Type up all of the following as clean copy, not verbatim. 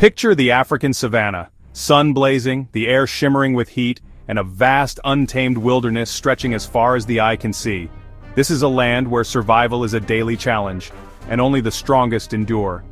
Picture the African savanna, sun blazing, the air shimmering with heat, and a vast untamed wilderness stretching as far as the eye can see. This is a land where survival is a daily challenge, and only the strongest endure.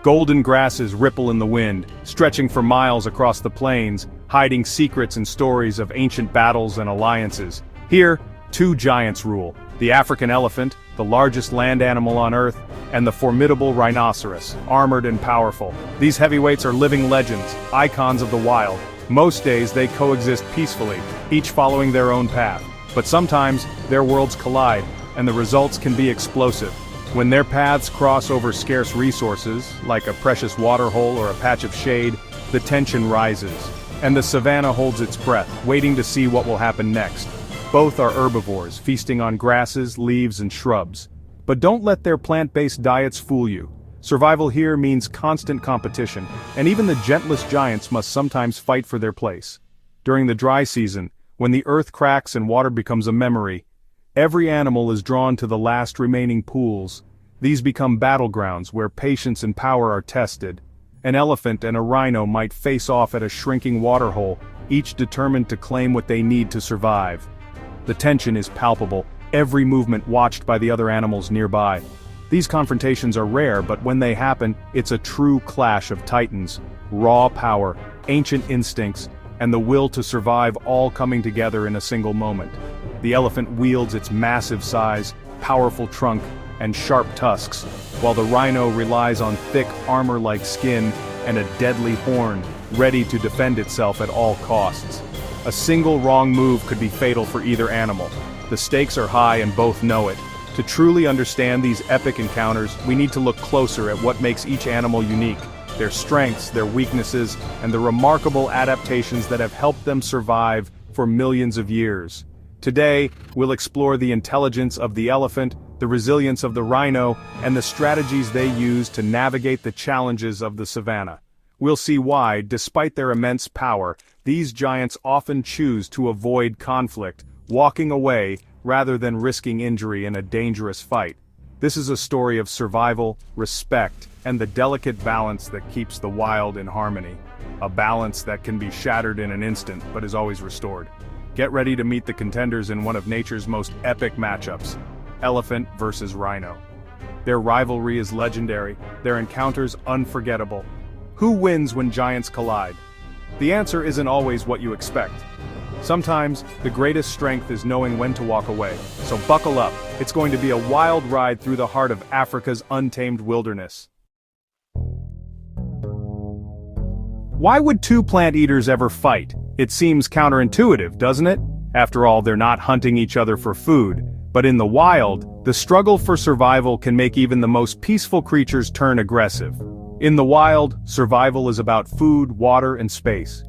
Golden grasses ripple in the wind, stretching for miles across the plains, hiding secrets and stories of ancient battles and alliances. Here, two giants rule: the African elephant, the largest land animal on Earth, and the formidable rhinoceros, armored and powerful. These heavyweights are living legends, icons of the wild. Most days they coexist peacefully, each following their own path. But sometimes, their worlds collide, and the results can be explosive. When their paths cross over scarce resources, like a precious waterhole or a patch of shade, the tension rises, and the savanna holds its breath, waiting to see what will happen next. Both are herbivores, feasting on grasses, leaves, and shrubs. But don't let their plant-based diets fool you. Survival here means constant competition, and even the gentlest giants must sometimes fight for their place. During the dry season, when the earth cracks and water becomes a memory, every animal is drawn to the last remaining pools. These become battlegrounds where patience and power are tested. An elephant and a rhino might face off at a shrinking waterhole, each determined to claim what they need to survive. The tension is palpable, every movement watched by the other animals nearby. These confrontations are rare, but when they happen, it's a true clash of titans, raw power, ancient instincts, and the will to survive all coming together in a single moment. The elephant wields its massive size, powerful trunk, and sharp tusks, while the rhino relies on thick armor-like skin and a deadly horn, ready to defend itself at all costs. A single wrong move could be fatal for either animal. The stakes are high and both know it. To truly understand these epic encounters, we need to look closer at what makes each animal unique, their strengths, their weaknesses, and the remarkable adaptations that have helped them survive for millions of years. Today, we'll explore the intelligence of the elephant, the resilience of the rhino, and the strategies they use to navigate the challenges of the savanna. We'll see why, despite their immense power, these giants often choose to avoid conflict, walking away rather than risking injury in a dangerous fight. This is a story of survival, respect, and the delicate balance that keeps the wild in harmony. A balance that can be shattered in an instant, but is always restored. Get ready to meet the contenders in one of nature's most epic matchups: elephant versus rhino. Their rivalry is legendary, their encounters unforgettable. Who wins when giants collide? The answer isn't always what you expect. Sometimes, the greatest strength is knowing when to walk away. So buckle up, it's going to be a wild ride through the heart of Africa's untamed wilderness. Why would two plant-eaters ever fight? It seems counterintuitive, doesn't it? After all, they're not hunting each other for food. But in the wild, the struggle for survival can make even the most peaceful creatures turn aggressive. In the wild, survival is about food, water, and space.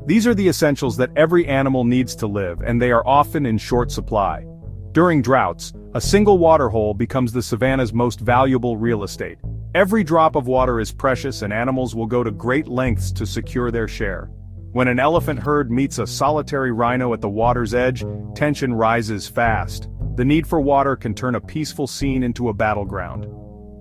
These are the essentials that every animal needs to live, and they are often in short supply. During droughts, a single waterhole becomes the savanna's most valuable real estate. Every drop of water is precious, and animals will go to great lengths to secure their share. When an elephant herd meets a solitary rhino at the water's edge, tension rises fast. The need for water can turn a peaceful scene into a battleground.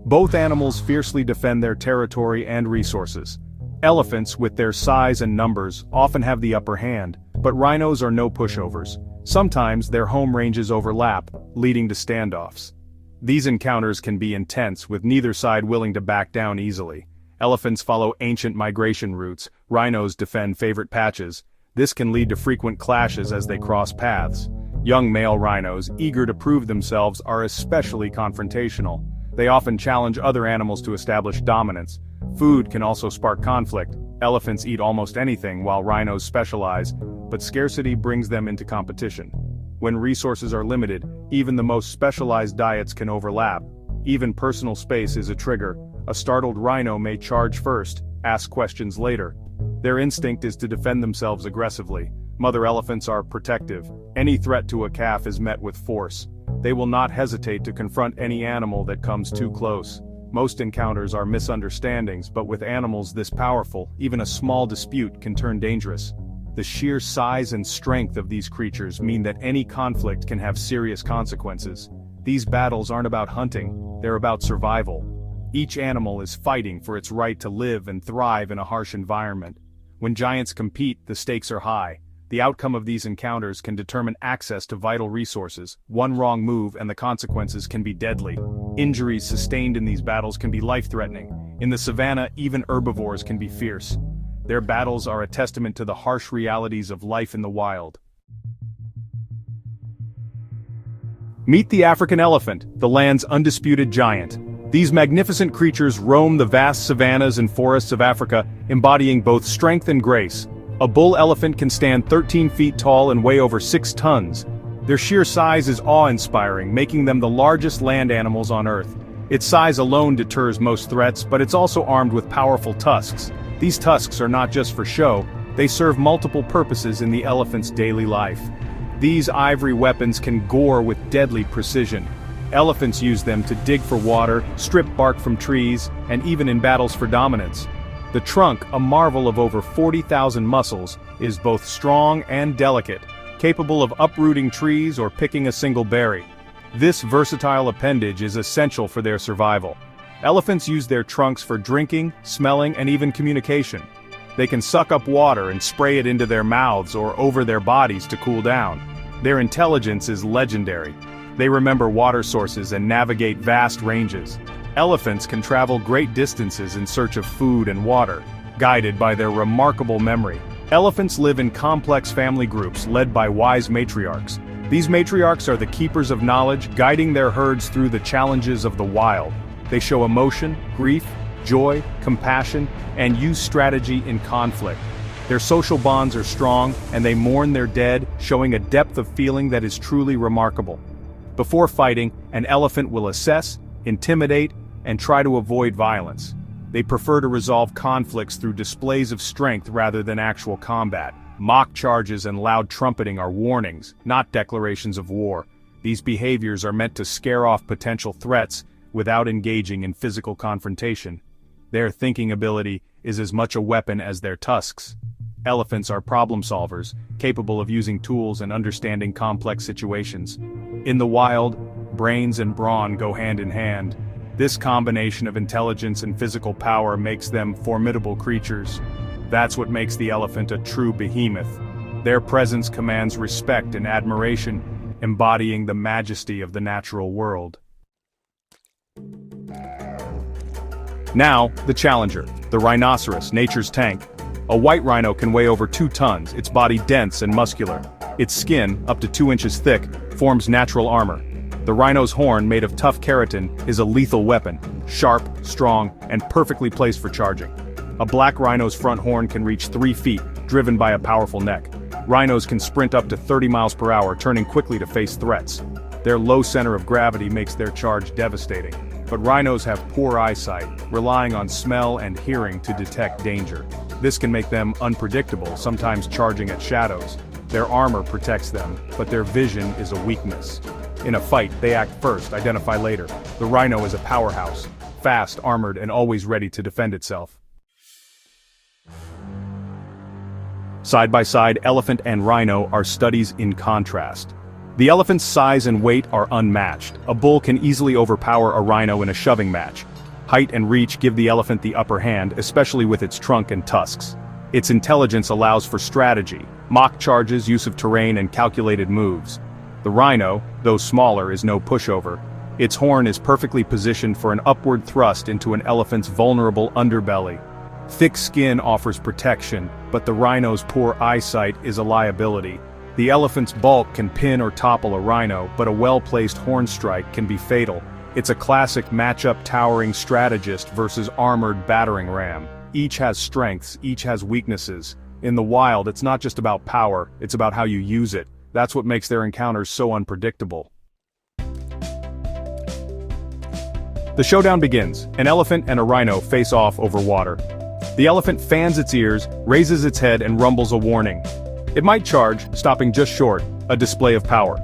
Both animals fiercely defend their territory and resources. Elephants, with their size and numbers, often have the upper hand, but rhinos are no pushovers. Sometimes their home ranges overlap, leading to standoffs. These encounters can be intense, with neither side willing to back down easily. Elephants follow ancient migration routes, rhinos defend favorite patches. This can lead to frequent clashes as they cross paths. Young male rhinos, eager to prove themselves, are especially confrontational. They often challenge other animals to establish dominance. Food can also spark conflict. Elephants eat almost anything while rhinos specialize, but scarcity brings them into competition. When resources are limited, even the most specialized diets can overlap. Even personal space is a trigger. A startled rhino may charge first, ask questions later. Their instinct is to defend themselves aggressively. Mother elephants are protective. Any threat to a calf is met with force. They will not hesitate to confront any animal that comes too close. Most encounters are misunderstandings, but with animals this powerful, even a small dispute can turn dangerous. The sheer size and strength of these creatures mean that any conflict can have serious consequences. These battles aren't about hunting, they're about survival. Each animal is fighting for its right to live and thrive in a harsh environment. When giants compete, the stakes are high. The outcome of these encounters can determine access to vital resources. One wrong move and the consequences can be deadly. Injuries sustained in these battles can be life-threatening. In the savanna, even herbivores can be fierce. Their battles are a testament to the harsh realities of life in the wild. Meet the African elephant, the land's undisputed giant. These magnificent creatures roam the vast savannas and forests of Africa, embodying both strength and grace. A bull elephant can stand 13 feet tall and weigh over 6 tons. Their sheer size is awe-inspiring, making them the largest land animals on Earth. Its size alone deters most threats, but it's also armed with powerful tusks. These tusks are not just for show, they serve multiple purposes in the elephant's daily life. These ivory weapons can gore with deadly precision. Elephants use them to dig for water, strip bark from trees, and even in battles for dominance. The trunk, a marvel of over 40,000 muscles, is both strong and delicate, capable of uprooting trees or picking a single berry. This versatile appendage is essential for their survival. Elephants use their trunks for drinking, smelling, and even communication. They can suck up water and spray it into their mouths or over their bodies to cool down. Their intelligence is legendary. They remember water sources and navigate vast ranges. Elephants can travel great distances in search of food and water, guided by their remarkable memory. Elephants live in complex family groups led by wise matriarchs. These matriarchs are the keepers of knowledge, guiding their herds through the challenges of the wild. They show emotion, grief, joy, compassion, and use strategy in conflict. Their social bonds are strong, and they mourn their dead, showing a depth of feeling that is truly remarkable. Before fighting, an elephant will assess, intimidate, and try to avoid violence. They prefer to resolve conflicts through displays of strength rather than actual combat. Mock charges and loud trumpeting are warnings, not declarations of war. These behaviors are meant to scare off potential threats without engaging in physical confrontation. Their thinking ability is as much a weapon as their tusks. Elephants are problem solvers, capable of using tools and understanding complex situations. In the wild, brains and brawn go hand in hand. This combination of intelligence and physical power makes them formidable creatures. That's what makes the elephant a true behemoth. Their presence commands respect and admiration, embodying the majesty of the natural world. Now, the challenger, the rhinoceros, nature's tank. A white rhino can weigh over 2 tons, its body dense and muscular. Its skin, up to 2 inches thick, forms natural armor. The rhino's horn, made of tough keratin, is a lethal weapon, sharp, strong, and perfectly placed for charging. A black rhino's front horn can reach 3 feet, driven by a powerful neck. Rhinos can sprint up to 30 miles per hour, turning quickly to face threats. Their low center of gravity makes their charge devastating. But rhinos have poor eyesight, relying on smell and hearing to detect danger. This can make them unpredictable, sometimes charging at shadows. Their armor protects them, but their vision is a weakness. In a fight, they act first, identify later. The rhino is a powerhouse, fast, armored, and always ready to defend itself. Side by side, elephant and rhino are studies in contrast. The elephant's size and weight are unmatched. A bull can easily overpower a rhino in a shoving match. Height and reach give the elephant the upper hand, especially with its trunk and tusks. Its intelligence allows for strategy, mock charges, use of terrain, and calculated moves. The rhino, though smaller, is no pushover. Its horn is perfectly positioned for an upward thrust into an elephant's vulnerable underbelly. Thick skin offers protection, but the rhino's poor eyesight is a liability. The elephant's bulk can pin or topple a rhino, but a well-placed horn strike can be fatal. It's a classic matchup towering strategist versus armored battering ram. Each has strengths, each has weaknesses. In the wild, it's not just about power, it's about how you use it. That's what makes their encounters so unpredictable. The showdown begins. An elephant and a rhino face off over water. The elephant fans its ears, raises its head, and rumbles a warning. It might charge, stopping just short, a display of power.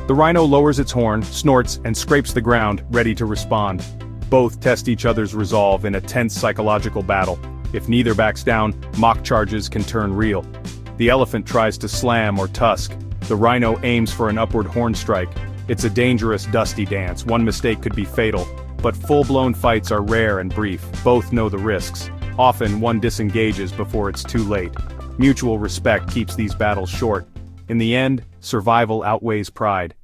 The rhino lowers its horn, snorts, and scrapes the ground, ready to respond. Both test each other's resolve in a tense psychological battle. If neither backs down, mock charges can turn real. The elephant tries to slam or tusk. The rhino aims for an upward horn strike. It's a dangerous, dusty dance. One mistake could be fatal. But full-blown fights are rare and brief, both know the risks. Often one disengages before it's too late. Mutual respect keeps these battles short. In the end, survival outweighs pride.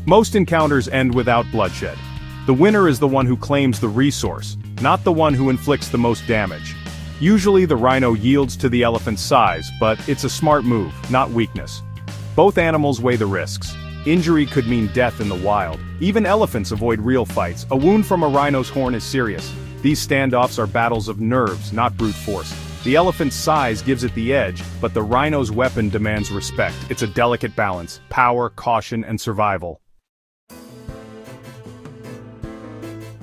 Most encounters end without bloodshed. The winner is the one who claims the resource, not the one who inflicts the most damage. Usually the rhino yields to the elephant's size, but it's a smart move, not weakness. Both animals weigh the risks. Injury could mean death in the wild. Even elephants avoid real fights. A wound from a rhino's horn is serious. These standoffs are battles of nerves, not brute force. The elephant's size gives it the edge, but the rhino's weapon demands respect. It's a delicate balance: power, caution, and survival.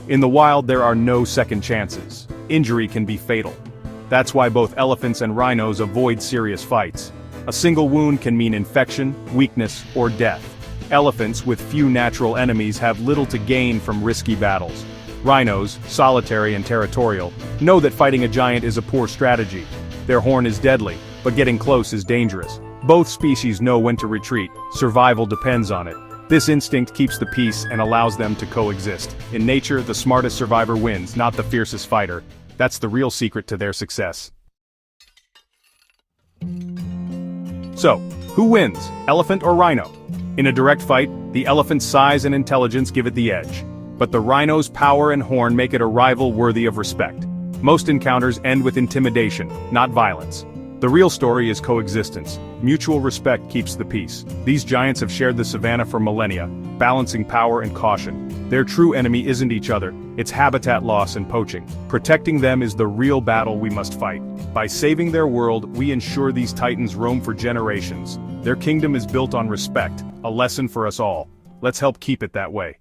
In the wild, there are no second chances. Injury can be fatal. That's why both elephants and rhinos avoid serious fights. A single wound can mean infection, weakness, or death. Elephants, with few natural enemies, have little to gain from risky battles. Rhinos, solitary and territorial, know that fighting a giant is a poor strategy. Their horn is deadly, but getting close is dangerous. Both species know when to retreat. Survival depends on it. This instinct keeps the peace and allows them to coexist. In nature, the smartest survivor wins, not the fiercest fighter. That's the real secret to their success. So, who wins, elephant or rhino? In a direct fight, the elephant's size and intelligence give it the edge. But the rhino's power and horn make it a rival worthy of respect. Most encounters end with intimidation, not violence. The real story is coexistence. Mutual respect keeps the peace. These giants have shared the savanna for millennia, balancing power and caution. Their true enemy isn't each other, it's habitat loss and poaching. Protecting them is the real battle we must fight. By saving their world, we ensure these titans roam for generations. Their kingdom is built on respect, a lesson for us all. Let's help keep it that way.